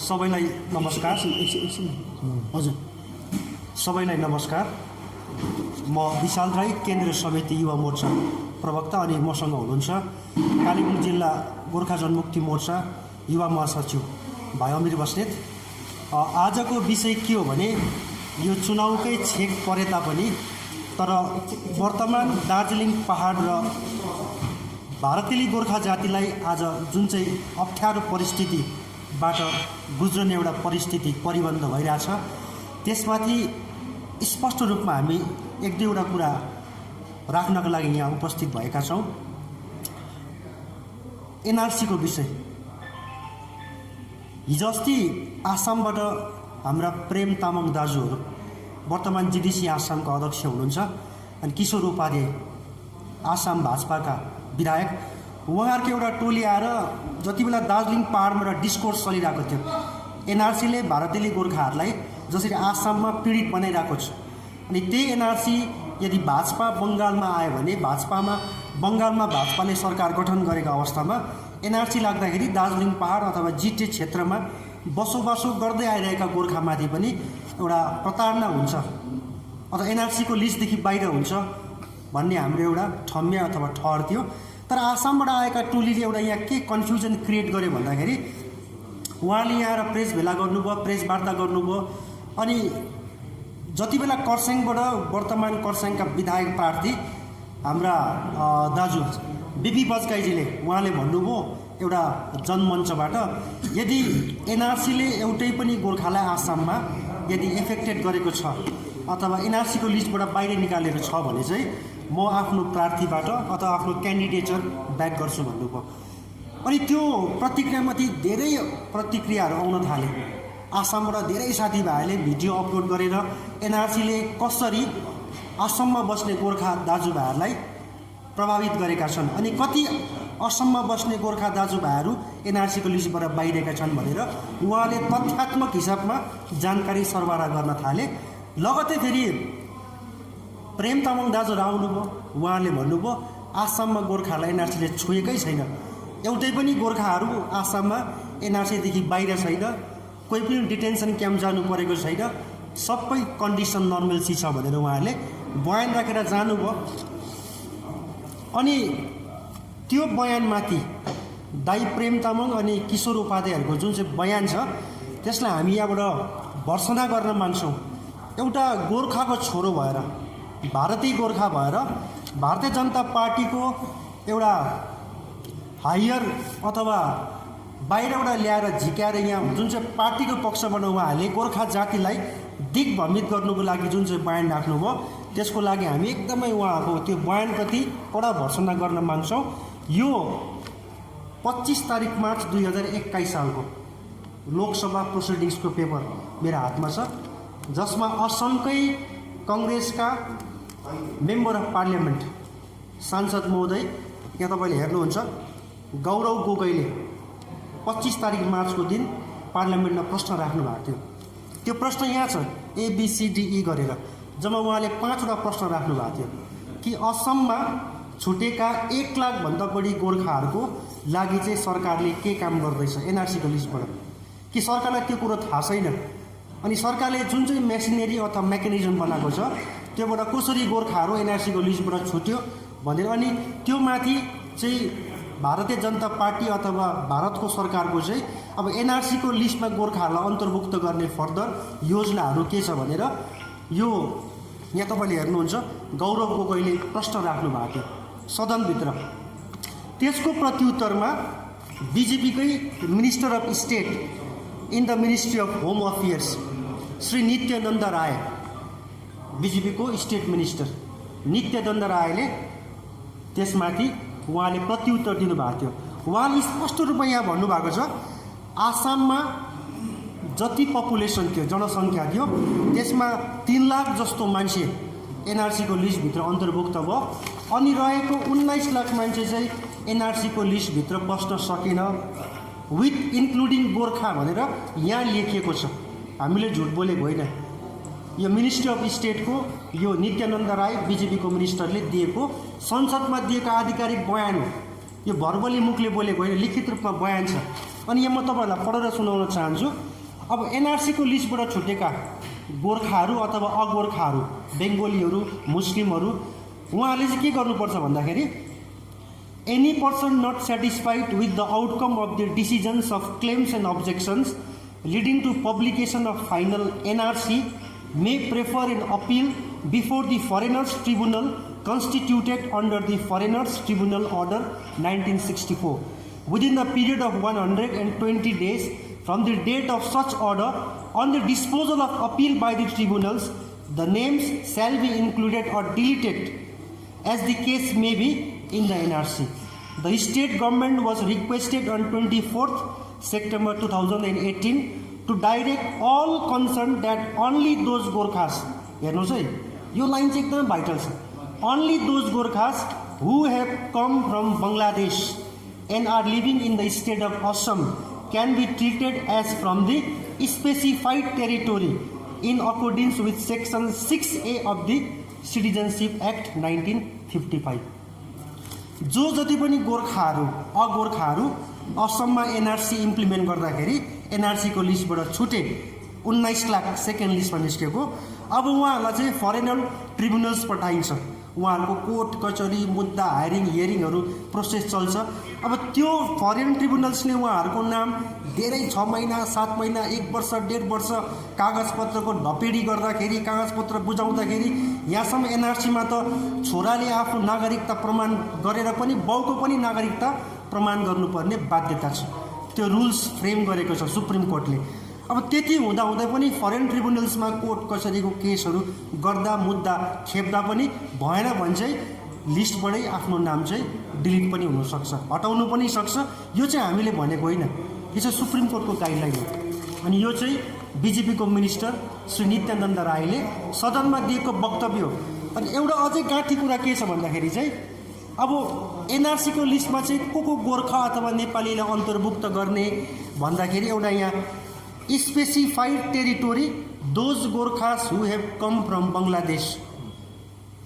सबैलाई नमस्कार। हजुर, सबैलाई नमस्कार। म विशाल राई, केन्द्रीय समिति युवा मोर्चा प्रवक्ता, अनि मसँग हुनुहुन्छ कालेबुङ जिल्ला गोर्खा जनमुक्ति मोर्चा युवा महासचिव भाइ अमिर बस्नेत। आजको विषय के हो भने, यो चुनावकै छेक परे तापनि तर वर्तमान दार्जिलिङ पहाड र भारतेली गोर्खा जातिलाई आज जुन चाहिँ अप्ठ्यारो परिस्थितिबाट गुज्रने एउटा परिस्थिति परिबन्ध भइरहेछ, त्यसमाथि स्पष्ट रूपमा हामी एक दुईवटा कुरा राख्नका लागि यहाँ उपस्थित भएका छौँ। एनआरसीको विषय, हिजो अस्ति आसामबाट हाम्रा प्रेम तामाङ दाजुहरू, वर्तमान जिडिसी आसामका अध्यक्ष हुनुहुन्छ, अनि किशोर उपाध्याय आसाम भाजपाका विधायक, उहाँहरूको एउटा टोली आएर जति बेला दार्जिलिङ पहाडमा एउटा डिस्कोर्स चलिरहेको थियो, एनआरसीले भारतेली गोर्खाहरूलाई जसरी आसाममा पीडित बनाइरहेको छ, अनि त्यही एनआरसी यदि भाजपा बङ्गालमा आयो भने बङ्गालमा भाजपाले सरकार गठन गरेको अवस्थामा एनआरसी लाग्दाखेरि दार्जिलिङ पहाड अथवा जिटे क्षेत्रमा बसोबासो गर्दै आइरहेका गोर्खामाथि पनि एउटा प्रताडना हुन्छ अथवा एनआरसीको लिस्टदेखि बाहिर हुन्छ भन्ने हाम्रो एउटा ठम्या अथवा ठहर थियो। तर आसामबाट आएका टोलीले एउटा यहाँ के कन्फ्युजन क्रिएट गर्यो भन्दाखेरि, उहाँले यहाँ आएर प्रेस भेला गर्नुभयो, प्रेस वार्ता गर्नुभयो, अनि जति बेला कर्स्याङबाट वर्तमान कर्स्याङका विधायक प्रार्थी हाम्रा दाजु बिपी बजगाईजीले उहाँले भन्नुभयो एउटा जनमञ्चबाट, यदि एनआरसीले एउटै पनि गोर्खालाई आसाममा यदि एफेक्टेड गरेको छ अथवा एनआरसीको लिस्टबाट बाहिर निकालेको छ भने चाहिँ म आफ्नो प्रार्थीबाट अथवा आफ्नो क्यान्डिडेचर ब्याक गर्छु भन्नुभयो। अनि त्यो प्रतिक्रियामाथि धेरै प्रतिक्रियाहरू आउन थाले। आसामबाट धेरै साथीभाइहरूले भिडियो अपलोड गरेर एनआरसीले कसरी असममा बस्ने गोर्खा दाजुभाइहरूलाई प्रभावित गरेका छन्, अनि कति असममा बस्ने गोर्खा दाजुभाइहरू एनआरसीको लिस्टबाट बाहिरेका छन् भनेर उहाँले तथ्यात्मक हिसाबमा जानकारी सरबराह गर्न थाले। लगतै फेरि प्रेम तामाङ दाजुहरू आउनुभयो, उहाँले भन्नुभयो आसाममा गोर्खाहरूलाई एनआरसीले छोएकै छैन, एउटै पनि गोर्खाहरू आसाममा एनआरसीदेखि बाहिर छैन, कोही पनि डिटेन्सन क्याम्प जानु परेको छैन, सबै कन्डिसन नर्मल्सी छ भनेर उहाँहरूले बयान राखेर जानुभयो। अनि त्यो बयानमाथि दाइ प्रेम तामाङ अनि किशोर उपाध्यायहरूको जुन चाहिँ बयान छ, त्यसलाई हामी यहाँबाट भर्सना गर्न मान्छौँ। एउटा गोर्खाको छोरो भएर, भारतीय गोर्खा भएर भारतीय जनता पार्टीको एउटा हायर अथवा बाहिरबाट ल्याएर झिकाएर यहाँ जुन चाहिँ पार्टीको पक्षबाट उहाँहरूले गोर्खा जातिलाई दिग्भ्रमित गर्नुको लागि जुन चाहिँ बयान राख्नुभयो, त्यसको लागि हामी एकदमै उहाँको त्यो बयानप्रति कडा भर्सना गर्न माग्छौँ। यो 25 तारिक मार्च 2021 सालको लोकसभा प्रोसिडिङ्सको पेपर मेरो हातमा छ, जसमा असमकै कङ्ग्रेसका मेम्बर अफ पार्लियामेन्ट सांसद महोदय, यहाँ तपाईँले हेर्नुहुन्छ, गौरव गोगोईले 25 तारिक मार्चको दिन पार्लियामेन्टमा प्रश्न राख्नु भएको थियो। त्यो प्रश्न यहाँ छ, ABCDE गरेर जम्मा उहाँले 5वटा प्रश्न राख्नु भएको थियो कि असममा छुटेका 1 लाखभन्दा बढी गोर्खाहरूको लागि चाहिँ सरकारले के काम गर्दैछ एनआरसीको लिस्टबाट, कि सरकारलाई त्यो कुरो थाहा छैन, अनि सरकारले जुन चाहिँ मेसिनेरी अथवा मेकानिजम बनाएको छ त्योबाट कसरी गोर्खाहरू एनआरसीको लिस्टबाट छुट्यो भनेर। अनि त्यो माथि चाहिँ भारतीय जनता पार्टी अथवा भारतको सरकारको चाहिँ अब एनआरसीको लिस्टमा गोर्खाहरूलाई अन्तर्भुक्त गर्ने फर्दर योजनाहरू के छ भनेर यो यहाँ तपाईँले हेर्नुहुन्छ गौरव गोगोईले प्रश्न राख्नु भएको थियो सदनभित्र। त्यसको प्रत्युत्तरमा बिजेपीकै minister of state in the ministry of home affairs Shri Nityanand Rai, बिजेपीको स्टेट मिनिस्टर नित्यानन्द रायले त्यसमाथि उहाँले प्रत्युत्तर दिनुभएको थियो। उहाँले स्पष्ट रूपमा यहाँ भन्नुभएको छ, आसाममा जति पपुलेसन थियो, जनसङ्ख्या थियो, त्यसमा 3 लाख जस्तो मान्छे एनआरसीको लिस्टभित्र अन्तर्भुक्त भयो, अनि रहेको 19 लाख मान्छे चाहिँ एनआरसीको लिस्टभित्र बस्न सकेन, विथ इन्क्लुडिङ गोर्खा भनेर यहाँ लेखिएको छ। हामीले झुट बोलेको होइन, यो मिनिस्ट्री अफ स्टेटको यो नित्यानन्द राय बिजेपीको मिनिस्टरले दिएको संसदमा दिएको आधिकारिक बयान हो। यो भर्बली मुखले बोलेको होइन, लिखित रूपमा बयान छ। अनि यहाँ म तपाईहरुलाई पढेर सुनाउन चाहन्छु। अब एनआरसीको लिस्टबाट छुटेका गोर्खाहरू अथवा अगोर्खाहरू, बेङ्गोलीहरू, मुस्लिमहरू, उहाँहरूले चाहिँ के गर्नुपर्छ भन्दाखेरि any person not satisfied with the outcome of the decisions of claims and objections leading to publication of final NRC may prefer an appeal before the foreigners tribunal constituted under the Foreigners Tribunal Order 1964 within a period of 120 days from the date of such order. On the disposal of appeal by the tribunals, the names shall be included or deleted as the case may be in the NRC. The state government was requested on 24th September 2018 to direct all concerned that only those Gorkhas, हेर्नुहोस् है यो line चाहिँ एकदम vital छ, only those Gorkhas who have come from Bangladesh and are living in the state of Assam can be treated as from the specified territory in accordance with section 6A of the Citizenship Act 1955. जो जति पनि गोर्खाहरू अगोर्खाहरू असममा NRC implement गर्दाखेरि एनआरसीको लिस्टबाट छुटे 19 lakh second लिस्टमा निस्केको, अब उहाँहरूलाई चाहिँ फरेनर ट्रिब्युनल्स पठाइन्छ, उहाँहरूको कोर्ट कचहरी मुद्दा हियरिङहरू प्रोसेस चल्छ। अब त्यो फरेन ट्रिब्युनल्सले उहाँहरूको नाम धेरै 6 महिना 7 महिना 1 वर्ष 1.5 वर्ष कागजपत्रको ढपेडी गर्दाखेरि कागजपत्र बुझाउँदाखेरि यहाँसम्म एनआरसीमा त छोराले आफ्नो नागरिकता प्रमाण गरेर पनि बाउको पनि नागरिकता प्रमाण गर्नुपर्ने बाध्यता छ, त्यो रुल्स फ्रेम गरेको छ सुप्रिम कोर्टले। अब त्यति हुँदाहुँदै पनि फरेन ट्रिब्युनल्समा कोर्ट कचहरीको केसहरू गर्दा मुद्दा खेप्दा पनि भएन भने चाहिँ लिस्टबाटै आफ्नो नाम चाहिँ डिलिट पनि हुनसक्छ, हटाउनु पनि सक्छ। यो चाहिँ हामीले भनेको होइन, यो चाहिँ सुप्रिम कोर्टको गाइडलाइन हो। अनि यो चाहिँ बिजेपीको मिनिस्टर श्री नित्यानन्द राईले सदनमा दिएको वक्तव्य हो। अनि एउटा अझै गाँठी कुरा के छ भन्दाखेरि चाहिँ अब एनआरसीको लिस्टमा चाहिँ को गोर्खा अथवा नेपालीलाई अन्तर्भुक्त गर्ने भन्दाखेरि एउटा यहाँ specified territory those Gorkhas who have come from Bangladesh,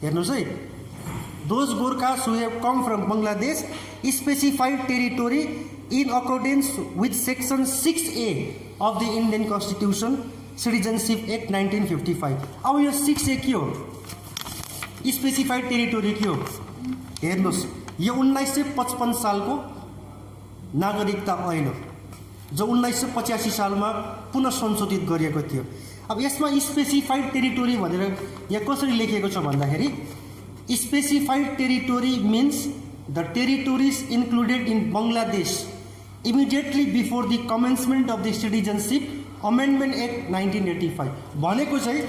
हेर्नुहोस् है, those Gorkhas who have come from Bangladesh specified territory in accordance with section 6A of the Indian constitution citizenship act 1955। अब यो 6A के हो, स्पेसिफाइड टेरिटोरी के हो, हेर्नुहोस् यो 1955 सालको नागरिकता ऐन हो जो 1985 सालमा पुनः संशोधित गरिएको थियो। अब यसमा स्पेसिफाइड टेरिटोरी भनेर यहाँ कसरी लेखिएको छ भन्दाखेरि specified territory means the territories included in Bangladesh immediately before the commencement of the citizenship amendment act 1985 भनेको चाहिँ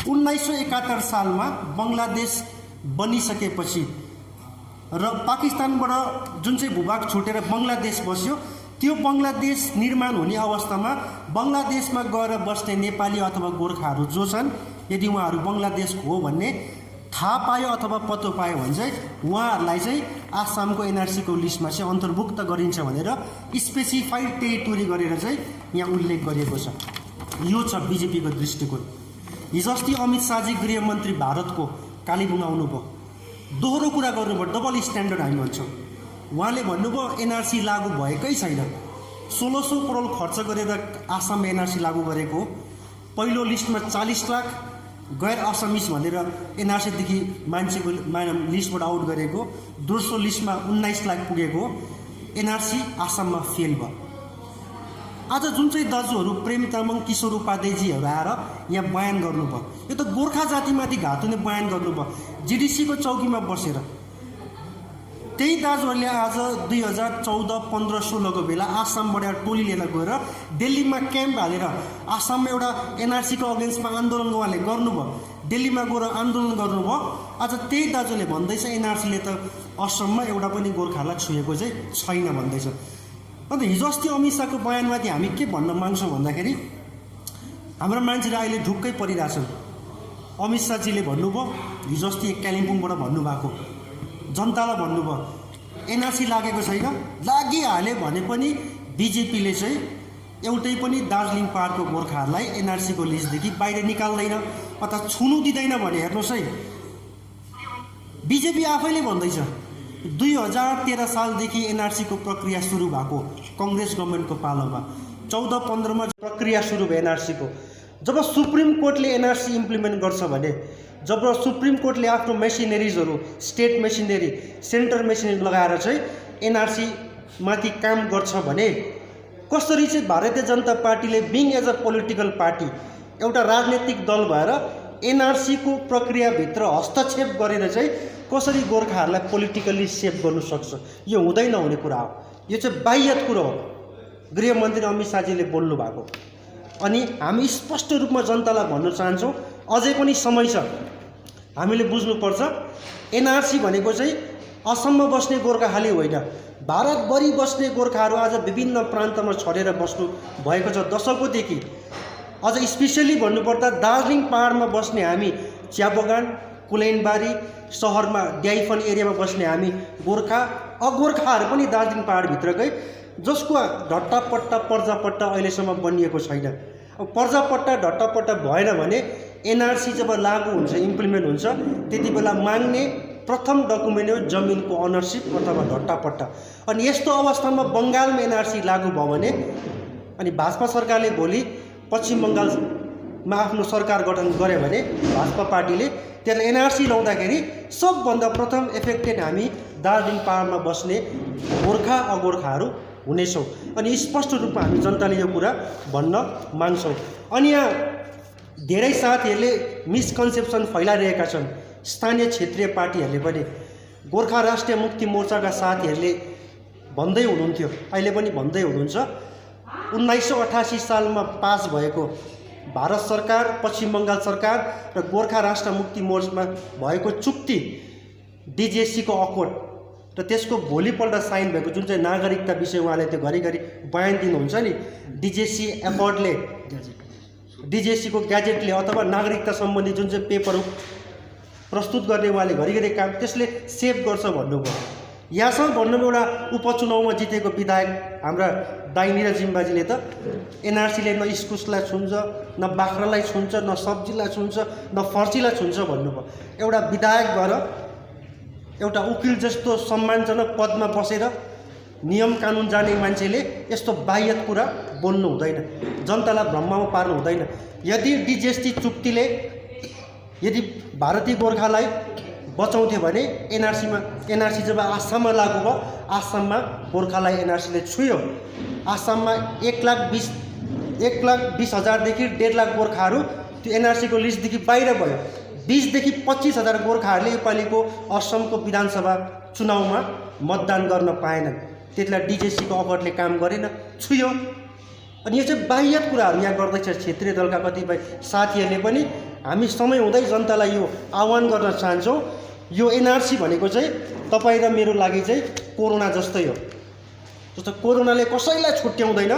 1971 सालमा बङ्गलादेश बनिसकेपछि र पाकिस्तानबाट जुन चाहिँ भूभाग छुटेर बङ्गलादेश बस्यो, त्यो बङ्गलादेश निर्माण हुने अवस्थामा बङ्गलादेशमा गएर बस्ने नेपाली अथवा गोर्खाहरू जो छन्, यदि उहाँहरू बङ्गलादेशको हो भन्ने थाहा पायो अथवा पत्तो पायो भने चाहिँ उहाँहरूलाई चाहिँ आसामको एनआरसीको लिस्टमा चाहिँ अन्तर्भुक्त गरिन्छ भनेर स्पेसिफाइड टेरिटोरी गरेर चाहिँ यहाँ उल्लेख गरिएको छ। यो छ बिजेपीको दृष्टिकोण। हिजो अस्ति अमित शाहजी गृहमन्त्री भारतको कालेबुङ आउनुभयो, दोहोरो कुरा गर्नुभयो, डबल स्ट्यान्डर्ड हामी भन्छौँ। उहाँले भन्नुभयो एनआरसी लागू भएकै छैन, 1600 करोड खर्च गरेर आसाममा एनआरसी लागू गरेको, पहिलो लिस्टमा 40 लाख गैर असमिस भनेर एनआरसीदेखि मान्छेको लिस्टबाट आउट गरेको, दोस्रो लिस्टमा 19 लाख पुगेको एनआरसी आसाममा फेल भयो। आज जुन चाहिँ दाजुहरू प्रेम तामाङ किशोर उपाध्यायजीहरू आएर यहाँ बयान गर्नुभयो, यो त गोर्खा जातिमाथि घात हुने बयान गर्नुभयो जिडिसीको चौकीमा बसेर। त्यही दाजुहरूले आज 2014, 15, 16को बेला आसामबाट एउटा टोली लिएर गएर दिल्लीमा क्याम्प हालेर आसाममा एउटा एनआरसीको अगेन्स्टमा आन्दोलन उहाँले गर्नुभयो, दिल्लीमा गएर आन्दोलन गर्नुभयो। आज त्यही दाजुले भन्दैछ एनआरसीले त असममा एउटा पनि गोर्खालाई छुएको चाहिँ छैन भन्दैछ। अन्त हिजो अस्ति अमित शाहको बयानमाथि हामी के भन्न माग्छौँ भन्दाखेरि हाम्रो मान्छेले अहिले ढुक्कै परिरहेछन्। अमित शाहजीले भन्नुभयो, हिजो अस्ति कालिम्पोङबाट भन्नुभएको, जनतालाई भन्नुभयो एनआरसी लागेको छैन, लागिहाल्यो भने पनि बिजेपीले चाहिँ एउटै पनि दार्जिलिङ पहाडको गोर्खाहरूलाई एनआरसीको लिस्टदेखि बाहिर निकाल्दैन अथवा छुनु दिँदैन भने हेर्नुहोस् है, बिजेपी आफैले भन्दैछ 2013 सालदेखि एनआरसीको प्रक्रिया सुरु भएको कङ्ग्रेस गभर्मेन्टको पालोमा 14-15 प्रक्रिया सुरु भयो एनआरसीको। जब सुप्रिम कोर्टले एनआरसी इम्प्लिमेन्ट गर्छ भने, जब सुप्रिम कोर्टले आफ्नो मेसिनरिजहरू, स्टेट मेसिनरी, सेन्ट्रल मेसिनरी लगाएर चाहिँ एनआरसी माथि काम गर्छ भने कसरी चाहिँ भारतीय जनता पार्टीले being as a political party, एउटा राजनैतिक दल भएर एनआरसीको प्रक्रियाभित्र हस्तक्षेप गरेर चाहिँ कसरी गोर्खाहरूलाई पोलिटिकल्ली सेभ गर्नु सक्छ? यो हुँदै नहुने कुरा हो। यो चाहिँ बाह्यत कुरो हो। गृहमन्त्री अमित शाहजीले बोल्नु भएको। अनि हामी स्पष्ट रूपमा जनतालाई भन्न चाहन्छौँ, अझै पनि समय छ। हामीले बुझ्नुपर्छ एनआरसी भनेको चाहिँ असममा बस्ने गोर्खा खाली होइन, भारतभरि बस्ने गोर्खाहरू आज विभिन्न प्रान्तमा छरेर बस्नु भएको छ दशकौँदेखि। अझ स्पेसली भन्नुपर्दा दार्जिलिङ पहाडमा बस्ने हामी, चिया बगान, कुलैनबारी सहरमा ड्याइफन एरियामा बस्ने हामी गोर्खा, अगोर्खाहरू पनि दार्जिलिङ पहाडभित्रकै, जसको ढट्टापट्टा पर्जापट्टा अहिलेसम्म बनिएको छैन। अब पर्जापट्टा ढट्टापट्टा भएन भने एनआरसी जब लागू हुन्छ, इम्प्लिमेन्ट हुन्छ, त्यति बेला माग्ने प्रथम डकुमेन्ट हो जमिनको अनरसिप अथवा ढट्टापट्टा। अनि यस्तो अवस्थामा बङ्गालमा एनआरसी लागू भयो भने अनि भाजपा सरकारले भोलि पश्चिम बङ्गालमा आफ्नो सरकार गठन गर्यो भने भाजपा पार्टीले त्यसलाई एनआरसी लाउँदाखेरि सबभन्दा प्रथम एफेक्टेड हामी दार्जिलिङ पहाडमा बस्ने गोर्खा अगोर्खाहरू हुनेछौँ। अनि स्पष्ट रूपमा हामी जनताले यो कुरा भन्न माग्छौँ। अनि यहाँ धेरै साथीहरूले मिसकन्सेप्सन फैलाइरहेका छन्, स्थानीय क्षेत्रीय पार्टीहरूले पनि। गोर्खा राष्ट्रिय मुक्ति मोर्चाका साथीहरूले भन्दै हुनुहुन्थ्यो, अहिले पनि भन्दै हुनुहुन्छ, 1988 सालमा पास भएको भारत सरकार, पश्चिम बङ्गाल सरकार र गोर्खा राष्ट्र मुक्ति मोर्चामा भएको चुक्ति डिजेसीको अकोर्ड र त्यसको भोलिपल्ट साइन भएको जुन चाहिँ नागरिकता विषय उहाँले त्यो घरिघरि बयान दिनुहुन्छ नि, डिजेसी एफर्डले, डिजेसीको ग्याजेटले अथवा नागरिकता सम्बन्धी जुन चाहिँ पेपरहरू प्रस्तुत गर्ने उहाँले घरिघरि काम, त्यसले सेभ गर्छ भन्नुभयो। यहाँसम्म भन्नुभयो एउटा उपचुनावमा जितेको विधायक हाम्रा दाइ निरज जिम्बाजीले त एनआरसीले न इस्कुसलाई छुन्छ, न बाख्रालाई छुन्छ, न सब्जीलाई छुन्छ, न फर्सीलाई छुन्छ भन्नुभयो। एउटा विधायक भएर एउटा उकिल जस्तो सम्मानजनक पदमा बसेर नियम कानुन जाने मान्छेले यस्तो बाह्यत कुरा बोल्नु हुँदैन, जनतालाई भ्रममा पार्नु हुँदैन। यदि डिजेसी चुक्तिले यदि भारतीय गोर्खालाई बचाउँथ्यो भने एनआरसी जब आसाममा लागू भयो, आसाममा गोर्खालाई एनआरसीले छुयो। आसाममा 1,20,000देखि 1.5 लाख गोर्खाहरू त्यो एनआरसीको लिस्टदेखि बाहिर भयो। 20,000देखि 25,000 गोर्खाहरूले योपालिको असमको विधानसभा चुनावमा मतदान गर्न पाएनन्। त्यसलाई डिजेसीको अकोर्डले काम गरेन, छुयो। अनि यो चाहिँ बाह्यत कुराहरू यहाँ गर्दैछ क्षेत्रीय दलका कतिपय साथीहरूले पनि। हामी समय हुँदै जनतालाई यो आह्वान गर्न चाहन्छौँ, यो एनआरसी भनेको चाहिँ तपाईँ र मेरो लागि चाहिँ कोरोना जस्तै हो। जस्तो कोरोनाले कसैलाई छुट्याउँदैन,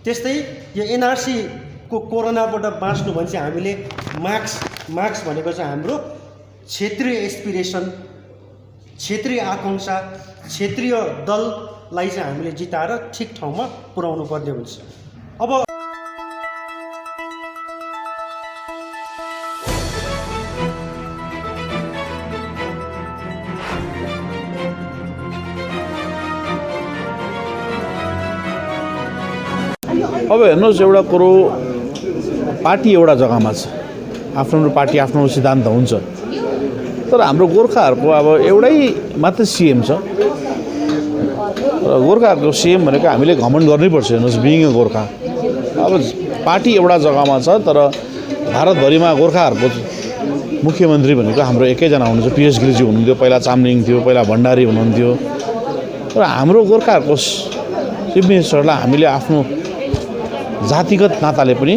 त्यस्तै यो एनआरसीको कोरोनाबाट बाँच्नु भने चाहिँ हामीले मार्क्स भनेको चाहिँ हाम्रो क्षेत्रीय एस्पिरेसन, क्षेत्रीय आकाङ्क्षा, क्षेत्रीय दललाई चाहिँ हामीले जिताएर ठिक ठाउँमा पुर्याउनु पर्ने हुन्छ। अब हेर्नुहोस्, एउटा कुरो, पार्टी एउटा जग्गामा छ, आफ्नो पार्टी आफ्नो सिद्धान्त हुन्छ, तर हाम्रो गोर्खाहरूको अब एउटै मात्र सिएम छ। गोर्खाहरूको सिएम भनेको हामीले घमण्ड गर्नैपर्छ। हेर्नुहोस्, बिङ गोर्खा, अब पार्टी एउटा जग्गामा छ, तर भारतभरिमा गोर्खाहरूको मुख्यमन्त्री भनेको हाम्रो एकैजना हुनुहुन्छ, पिएस गिरिजी हुनुहुन्थ्यो, पहिला चामलिङ थियो, पहिला भण्डारी हुनुहुन्थ्यो। तर हाम्रो गोर्खाहरूको चिफ मिनिस्टरलाई हामीले आफ्नो जातिगत नाताले पनि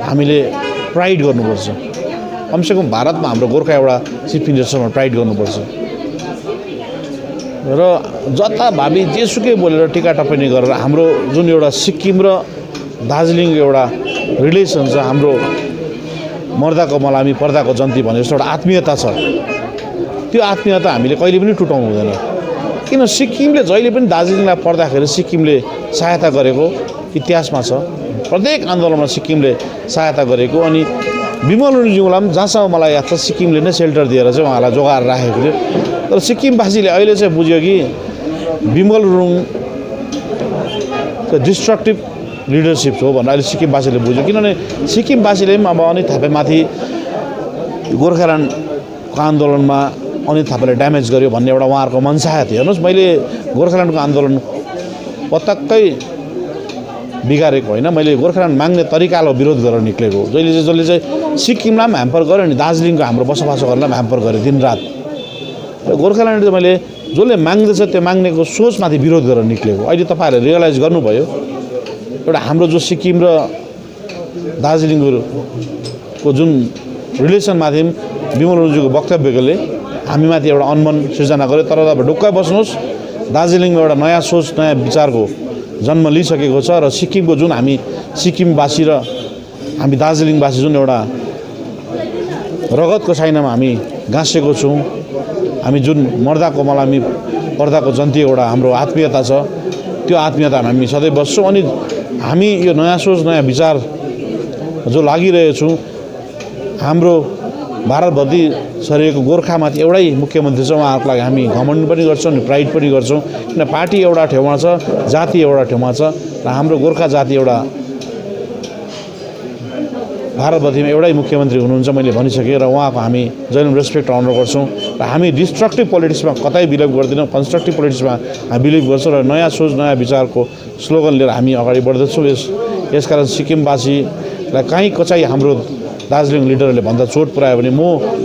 हामीले प्राइड गर्नुपर्छ। कमसेकम भारतमा हाम्रो गोर्खा एउटा चिफ मिनिस्टरमा प्राइड गर्नुपर्छ। र जताभावी जेसुकै बोलेर टिका टप्पणी गरेर हाम्रो जुन एउटा सिक्किम र दार्जिलिङ एउटा रिलेसन छ, हाम्रो मर्दाको मलामी पर्दाको जन्ती भने जस्तो एउटा आत्मीयता छ, त्यो आत्मीयता हामीले कहिले पनि टुटाउनु हुँदैन। किन सिक्किमले जहिले पनि दार्जिलिङलाई पर्दाखेरि सिक्किमले सहायता गरेको इतिहासमा छ। प्रत्येक आन्दोलनमा सिक्किमले सहायता गरेको। अनि विमल गुरुङज्यूलाई पनि जहाँसम्म मलाई याद छ सिक्किमले नै सेल्टर दिएर चाहिँ उहाँलाई जोगाएर राखेको थियो। तर सिक्किमवासीले अहिले चाहिँ बुझ्यो कि विमल गुरुङ डिस्ट्रक्टिभ लिडरसिप हो भनेर अहिले सिक्किमवासीले बुझ्यो। किनभने सिक्किमवासीले पनि अब अनित थापामाथि गोर्खाल्यान्डको आन्दोलनमा अनित थापाले ड्यामेज गर्यो भन्ने एउटा उहाँहरूको मनसाय थियो। हेर्नुहोस्, मैले गोर्खाल्यान्डको आन्दोलन पटक्कै बिगारेको होइन, मैले गोर्खाल्यान्ड माग्ने तरिकालाई विरोध गरेर निक्लेको। जसले चाहिँ सिक्किमलाई पनि ह्याम्पर गर्यो नि दार्जिलिङको हाम्रो बसोबासो गर्नलाई पनि ह्याम्पर गर्यो दिनरात। र गोर्खाल्यान्ड चाहिँ मैले जसले माग्दैछ त्यो माग्नेको सोचमाथि विरोध गरेर निक्लेको। अहिले तपाईँहरूले रियलाइज गर्नुभयो एउटा हाम्रो जो सिक्किम र दार्जिलिङको जुन रिलेसनमाथि विमल गुरुङज्यूको वक्तव्यले हामीमाथि एउटा अनमन सिर्जना गर्यो। तर तपाईँ ढुक्कै बस्नुहोस्, दार्जिलिङमा एउटा नयाँ सोच नयाँ विचारको जन्म लिइसकेको छ र सिक्किमको जुन हामी सिक्किमवासी र हामी दार्जिलिङवासी जुन एउटा रगतको साइनामा हामी गाँसेको छौँ, हामी जुन मर्दाको मलामी पर्दाको जन्ती एउटा हाम्रो आत्मीयता छ, त्यो आत्मीयतामा हामी सधैँ बस्छौँ। अनि हामी यो नयाँ सोच नयाँ विचार जो लागिरहेछौँ, हाम्रो भारतभरि छरिएको गोर्खामाथि एउटै मुख्यमन्त्री छ, उहाँहरूको लागि हामी घमण्ड पनि गर्छौँ अनि प्राइड पनि गर्छौँ। किन पार्टी एउटा ठाउँमा छ, जाति एउटा ठाउँमा छ र हाम्रो गोर्खा जाति एउटा भारतभरिमा एउटै मुख्यमन्त्री हुनुहुन्छ मैले भनिसकेँ र उहाँको हामी जहिले रेस्पेक्ट अनर गर्छौँ र हामी डिस्ट्रक्टिभ पोलिटिक्समा कतै बिलिभ गर्दैनौँ, कन्स्ट्रक्टिभ पोलिटिक्समा हामी बिलिभ गर्छौँ र नयाँ सोच नयाँ विचारको स्लोगन लिएर हामी अगाडि बढ्दैछौँ। यसकारण सिक्किमवासीलाई कहीँ कचाइ हाम्रो दार्जिलिङ लिडरहरूले भन्दा चोट पुऱ्यायो भने म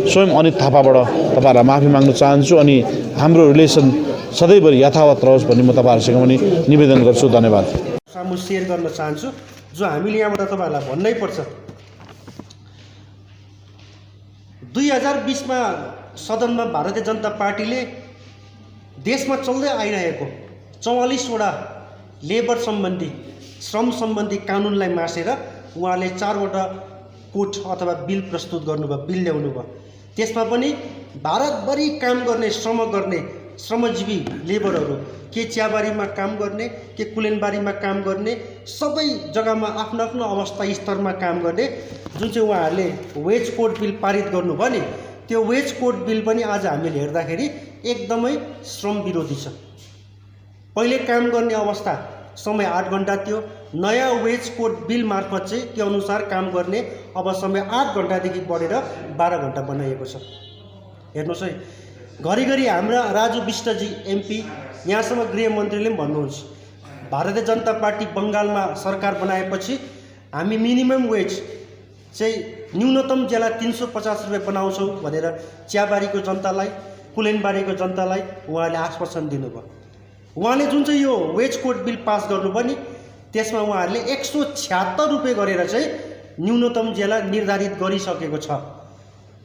स्वयं अनित थापाबाट तपाईँहरूलाई माफी माग्न चाहन्छु अनि हाम्रो रिलेसन सधैँभरि यथावत रहोस् भन्ने म तपाईँहरूसँग पनि निवेदन गर्छु। धन्यवाद। सामु सेयर गर्न चाहन्छु जो हामीले यहाँबाट तपाईँहरूलाई भन्नै पर्छ। 2020 मा सदनमा भारतीय जनता पार्टीले देशमा चल्दै आइरहेको 44 वटा लेबर सम्बन्धी श्रम सम्बन्धी कानुनलाई मासेर उहाँले 4 वटा कोड अथवा बिल प्रस्तुत गर्नुभयो, बिल ल्याउनु भयो। त्यसमा पनि भारतभरि काम गर्ने श्रमजीवी लेबरहरू, के चियाबारीमा काम गर्ने, के कुलेनबारीमा काम गर्ने, सबै जग्गामा आफ्नो आफ्नो अवस्था स्तरमा काम गर्ने जुन चाहिँ उहाँहरूले वेज कोड बिल पारित गर्नुभयो नि, त्यो वेज कोड बिल पनि आज हामीले हेर्दाखेरि एकदमै श्रम विरोधी छ। पहिले काम गर्ने अवस्था समय 8 घन्टा थियो, नयाँ वेज कोड बिल मार्फत चाहिँ त्यो अनुसार काम गर्ने अब समय 8 घन्टादेखि बढेर 12 घन्टा बनाइएको छ। हेर्नुहोस् है, घरिघरि हाम्रा राजु विष्टजी एमपी यहाँसम्म गृहमन्त्रीले पनि भन्नुहुन्छ भारतीय जनता पार्टी बङ्गालमा सरकार बनाएपछि हामी मिनिमम वेज चाहिँ न्यूनतम ज्याला 350 रुपियाँ बनाउँछौँ भनेर चियाबारीको जनतालाई, कुलेनबारीको जनतालाई उहाँले आश्वासन दिनुभयो। उहाँले जुन चाहिँ यो वेज कोड बिल पास गर्नुभयो नि, त्यसमा उहाँहरूले 176 रुपियाँ गरेर चाहिँ न्यूनतम ज्याला निर्धारित गरिसकेको छ।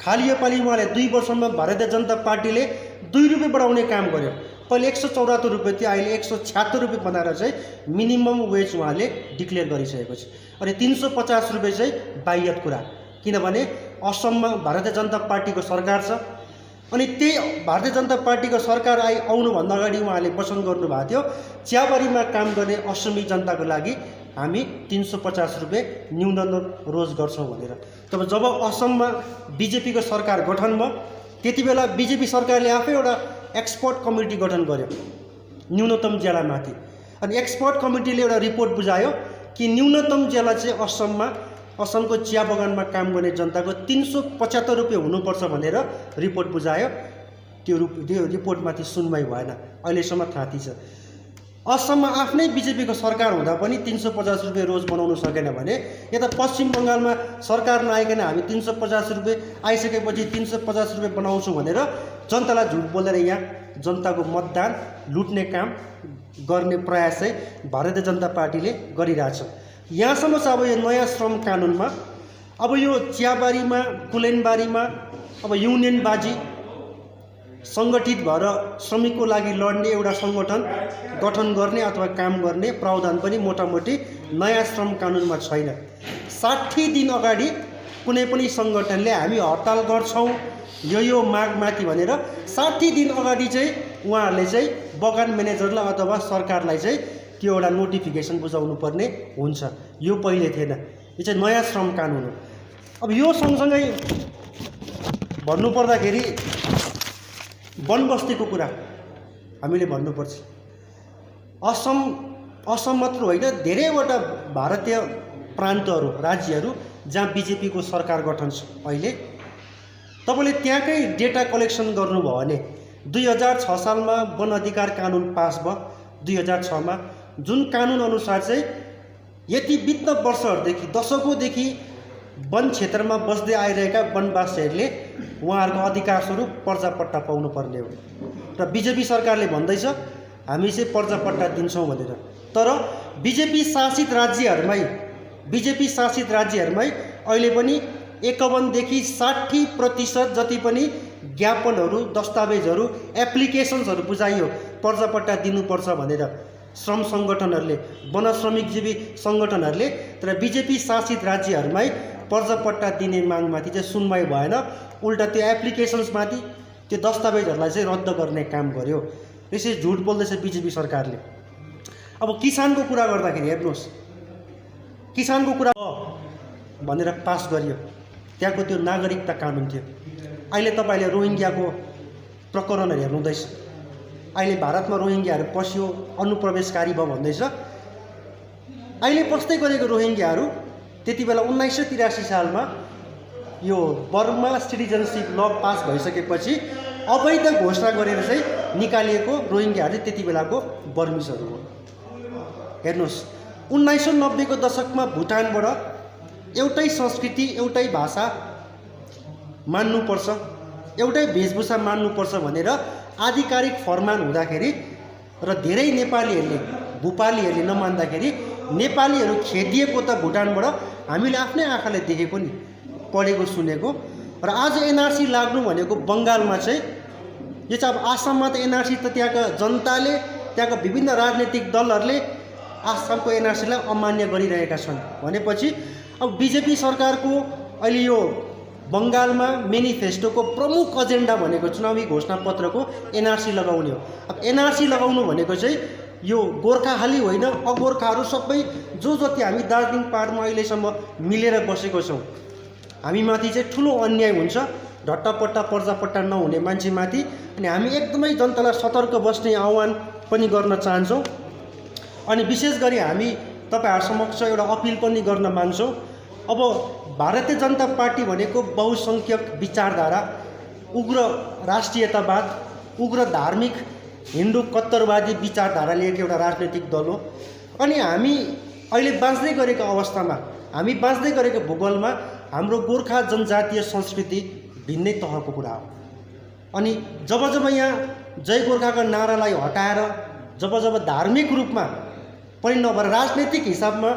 खालि योपालि उहाँले 2 वर्षमा भारतीय जनता पार्टीले 2 रुपियाँ बढाउने काम गर्यो। पहिले 174 रुपियाँ थियो, अहिले 176 रुपियाँ बनाएर चाहिँ मिनिमम वेज उहाँले डिक्लेयर गरिसकेको छ। अनि 350 रुपियाँ चाहिँ बाह्यत कुरा, किनभने असममा भारतीय जनता पार्टीको सरकार छ। अनि त्यही भारतीय जनता पार्टीको सरकार आउनुभन्दा अगाडि उहाँले वचन गर्नुभएको थियो चियाबारीमा काम गर्ने असमी जनताको लागि हामी 350 रुपियाँ न्यूनतम रोज गर्छौँ भनेर। तब जब असममा बिजेपीको सरकार गठन भयो त्यति बेला बिजेपी सरकारले आफै एउटा एक्सपर्ट कमिटी गठन गर्यो न्यूनतम ज्यालामाथि। अनि एक्सपर्ट कमिटीले एउटा रिपोर्ट बुझायो कि न्यूनतम ज्याला चाहिँ असमको चिया बगानमा काम गर्ने जनताको 375 रुपियाँ हुनुपर्छ भनेर रिपोर्ट बुझायो। त्यो रिपोर्टमाथि सुनवाई भएन, अहिलेसम्म थाँती छ। असममा आफ्नै बिजेपीको सरकार हुँदा पनि 350 रुपियाँ रोज बनाउन सकेन भने यता पश्चिम बङ्गालमा सरकार नआइकन हामी 350 रुपियाँ आइसकेपछि 350 रुपियाँ बनाउँछौँ भनेर जनतालाई झुट बोलेर यहाँ जनताको मतदान लुट्ने काम गर्ने प्रयास चाहिँ भारतीय जनता पार्टीले गरिरहेछ। यहाँसम्म चाहिँ अब यो नयाँ श्रम कानुनमा अब यो चियाबारीमा कुलेनबारीमा अब युनियनबाजी सङ्गठित भएर श्रमिकको लागि लड्ने एउटा सङ्गठन गठन गर्ने अथवा काम गर्ने प्रावधान पनि मोटामोटी नयाँ श्रम कानुनमा छैन। 60 दिन अगाडि कुनै पनि सङ्गठनले हामी हडताल गर्छौँ यो मागमाथि भनेर 60 दिन अगाडि चाहिँ उहाँहरूले चाहिँ बगान म्यानेजरलाई अथवा सरकारलाई चाहिँ त्यो एउटा नोटिफिकेसन बुझाउनु पर्ने हुन्छ। यो पहिले थिएन, यो चाहिँ नयाँ श्रम कानुन हो। अब यो सँगसँगै भन्नुपर्दाखेरि बनबस्तीको कुरा हामीले भन्नुपर्छ। असम मात्र होइन, धेरैवटा भारतीय प्रान्तहरू राज्यहरू जहाँ बिजेपीको सरकार गठन छ अहिले। तपाईँले त्यहाँकै डेटा कलेक्सन गर्नुभयो भने 2006 सालमा वन अधिकार कानुन पास भयो 2006मा, जुन कानुन अनुसार चाहिँ यति बित्न वर्षहरूदेखि दशकौँदेखि वन क्षेत्रमा बस्दै आइरहेका वनवासीहरूले उहाँहरूको अधिकार स्वरूप पर्जापट्टा पाउनुपर्ने हो। र बिजेपी सरकारले भन्दैछ हामी चाहिँ पर्जापट्टा दिन्छौँ भनेर। तर बिजेपी शासित राज्यहरूमै अहिले पनि 51 देखि 60% जति पनि ज्ञापनहरू, दस्तावेजहरू, एप्लिकेसन्सहरू बुझाइयो पर्जापट्टा दिनुपर्छ भनेर श्रम सङ्गठनहरूले, वन श्रमिकजीवी सङ्गठनहरूले। तर बिजेपी शासित राज्यहरूमै पर्जापट्टा दिने मागमाथि चाहिँ सुनवाई भएन, उल्टा त्यो एप्लिकेसन्समाथि, त्यो दस्तावेजहरूलाई चाहिँ रद्द गर्ने काम गर्यो। यसरी झुट बोल्दैछ बिजेपी सरकारले। अब किसानको कुरा गर्दाखेरि हेर्नुहोस्, किसानको कुरा भनेर पास गरियो, त्यहाँको त्यो नागरिकता कानुन थियो। अहिले तपाईँले रोहिङ्ग्याको प्रकरणहरू हेर्नुहुँदैछ, अहिले भारतमा रोहिङ्ग्याहरू पस्यो, अनुप्रवेशकारी भयो भन्दैछ। अहिले बस्दै गरेको रोहिङ्ग्याहरू त्यति बेला 1983 सालमा यो बर्मा सिटिजनसिप ल पास भइसकेपछि अवैध घोषणा गरेर चाहिँ निकालिएको रोहिङ्ग्याहरू त्यति बेलाको बर्मिसहरू हो। हेर्नुहोस्, 1990 को दशकमा भुटानबाट एउटै संस्कृति, एउटै भाषा मान्नुपर्छ, एउटै वेशभूषा मान्नुपर्छ भनेर आधिकारिक फरमान हुँदाखेरि र धेरै नेपालीहरूले, भूपालीहरूले नमान्दाखेरि नेपालीहरू खेदिएको त भुटानबाट हामीले आफ्नै आँखाले देखेको नि, पढेको सुनेको। र आज एनआरसी लाग्नु भनेको बङ्गालमा चाहिँ, यो चाहिँ अब आसाममा त एनआरसी त त्यहाँका जनताले, त्यहाँका विभिन्न राजनैतिक दलहरूले आसामको एनआरसीलाई अमान्य गरिरहेका छन् भनेपछि अब बिजेपी सरकारको अहिले यो बङ्गालमा मेनिफेस्टोको प्रमुख एजेन्डा भनेको चुनावी घोषणापत्रको एनआरसी लगाउने हो। अब एनआरसी लगाउनु भनेको चाहिँ यो गोर्खाली होइन, अगोर्खाहरू सबै जो जति हामी दार्जिलिङ पहाडमा अहिलेसम्म मिलेर बसेको छौँ, हामीमाथि चाहिँ ठुलो अन्याय हुन्छ, ढट्टापट्टा पर्जापट्टा नहुने मान्छेमाथि। अनि हामी एकदमै जनतालाई सतर्क बस्ने आह्वान पनि गर्न चाहन्छौँ। अनि विशेष गरी हामी तपाईँहरू समक्ष एउटा अपिल पनि गर्न माग्छौँ। अब भारतीय जनता पार्टी भनेको बहुसङ्ख्यक विचारधारा, उग्र राष्ट्रियतावाद, उग्र धार्मिक हिन्दू कट्टरवादी विचारधारा लिएको एउटा राजनैतिक दल हो। अनि हामी अहिले बाँच्दै गरेको अवस्थामा, हामी बाँच्दै गरेको भूगोलमा हाम्रो गोर्खा जनजातीय संस्कृति भिन्नै तहको कुरा हो। अनि जब यहाँ जय गोर्खाको नारालाई हटाएर जब धार्मिक रूपमा पनि नभएर राजनैतिक हिसाबमा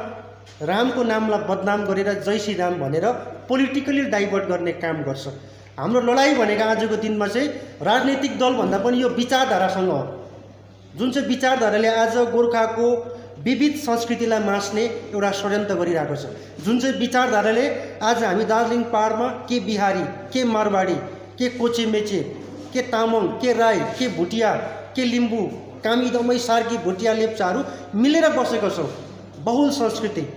रामको नामलाई बदनाम गरेर जय श्री राम भनेर पोलिटिकली डाइभर्ट गर्ने काम गर्छ। हाम्रो लडाइँ भनेको आजको दिनमा चाहिँ राजनैतिक दलभन्दा पनि यो विचारधारासँग हो, जुन चाहिँ विचारधाराले आज गोर्खाको विविध संस्कृतिलाई मास्ने एउटा षड्यन्त्र गरिरहेको छ। जुन चाहिँ विचारधाराले आज हामी दार्जिलिङ पहाडमा के बिहारी, के मारवाडी, के कोचेमेचे, के तामाङ, के राई, के भुटिया, के लिम्बू, कामी दमाई, सार्की, भुटिया, लेप्चाहरू मिलेर बसेको छौँ, बहुल संस्कृति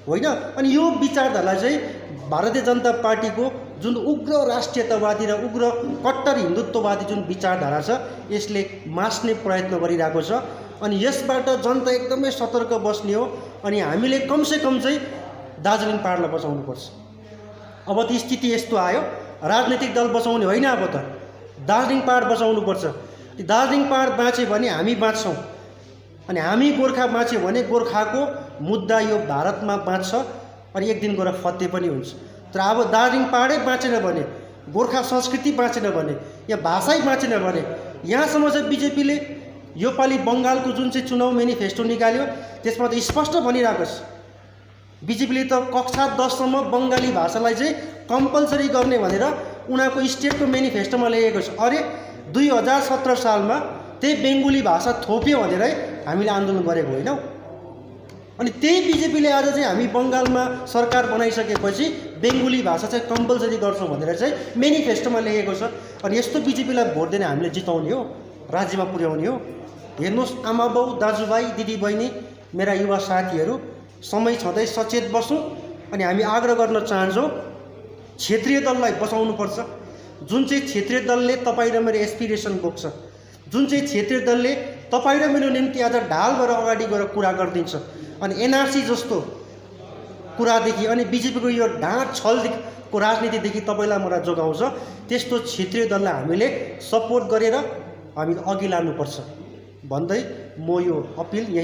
होइन। अनि यो विचारधारालाई चाहिँ भारतीय जनता पार्टीको जुन उग्र राष्ट्रियतावादी र उग्र कट्टर हिन्दुत्ववादी जुन विचारधारा छ, यसले मास्ने प्रयत्न गरिरहेको छ। अनि यसबाट जनता एकदमै सतर्क बस्ने हो। अनि हामीले कमसेकम चाहिँ दार्जिलिङ पहाडलाई बचाउनुपर्छ। अब त स्थिति यस्तो आयो, राजनैतिक दल बचाउने होइन, अब त दार्जिलिङ पहाड बचाउनुपर्छ। दार्जिलिङ पहाड बाँच्यो भने हामी बाँच्छौँ, अनि हामी गोर्खा बाँच्यो भने गोर्खाको मुद्दा यो भारतमा बाँच्छ, अनि एक दिन गएर फत्ते पनि हुन्छ। तर अब दार्जिलिङ पहाडै बाँचेन भने, गोर्खा संस्कृति बाँचेन भने, या भाषै बाँचेन भने, यहाँसम्म चाहिँ बिजेपीले योपालि बङ्गालको जुन चाहिँ चुनाव मेनिफेस्टो निकाल्यो त्यसमा त स्पष्ट भनिरहेको छ, बिजेपीले त कक्षा 10 सम्म बङ्गाली भाषालाई चाहिँ कम्पलसरी गर्ने भनेर उनीहरूको स्टेटको मेनिफेस्टोमा लेखेको छ। अरे 2017 सालमा त्यही बेङ्गोली भाषा थोप्यो भनेरै हामीले आन्दोलन गरेको होइनौँ। अनि त्यही बिजेपीले आज चाहिँ हामी बङ्गालमा सरकार बनाइसकेपछि बेङ्गोली भाषा चाहिँ कम्पलसरी गर्छौँ भनेर चाहिँ मेनिफेस्टोमा लेखेको छ। अनि यस्तो बिजेपीलाई भोट दिने हामीले जिताउने हो, राज्यमा पुर्याउने हो। हेर्नुहोस् आमा बाउ, दाजुभाइ, दिदीबहिनी, मेरा युवा साथीहरू, समय छँदै सचेत बसौँ। अनि हामी आग्रह गर्न चाहन्छौँ क्षेत्रीय दललाई बचाउनुपर्छ। जुन चाहिँ क्षेत्रीय दलले तपाईँ र मेरो एस्पिरेसन बोक्छ, जुन चाहिँ क्षेत्रीय दलले तपाईँ र मेरो निम्ति आज ढाल भएर अगाडि गएर कुरा गरिदिन्छ अनि एनआरसी जस्तो कुरादेखि अनि बिजेपीको यो ढाँट छलको राजनीतिदेखि तपाईँलाई मलाई जोगाउँछ त्यस्तो क्षेत्रीय दललाई हामीले सपोर्ट गरेर हामी अघि लानुपर्छ भन्दै म यो अपिल यही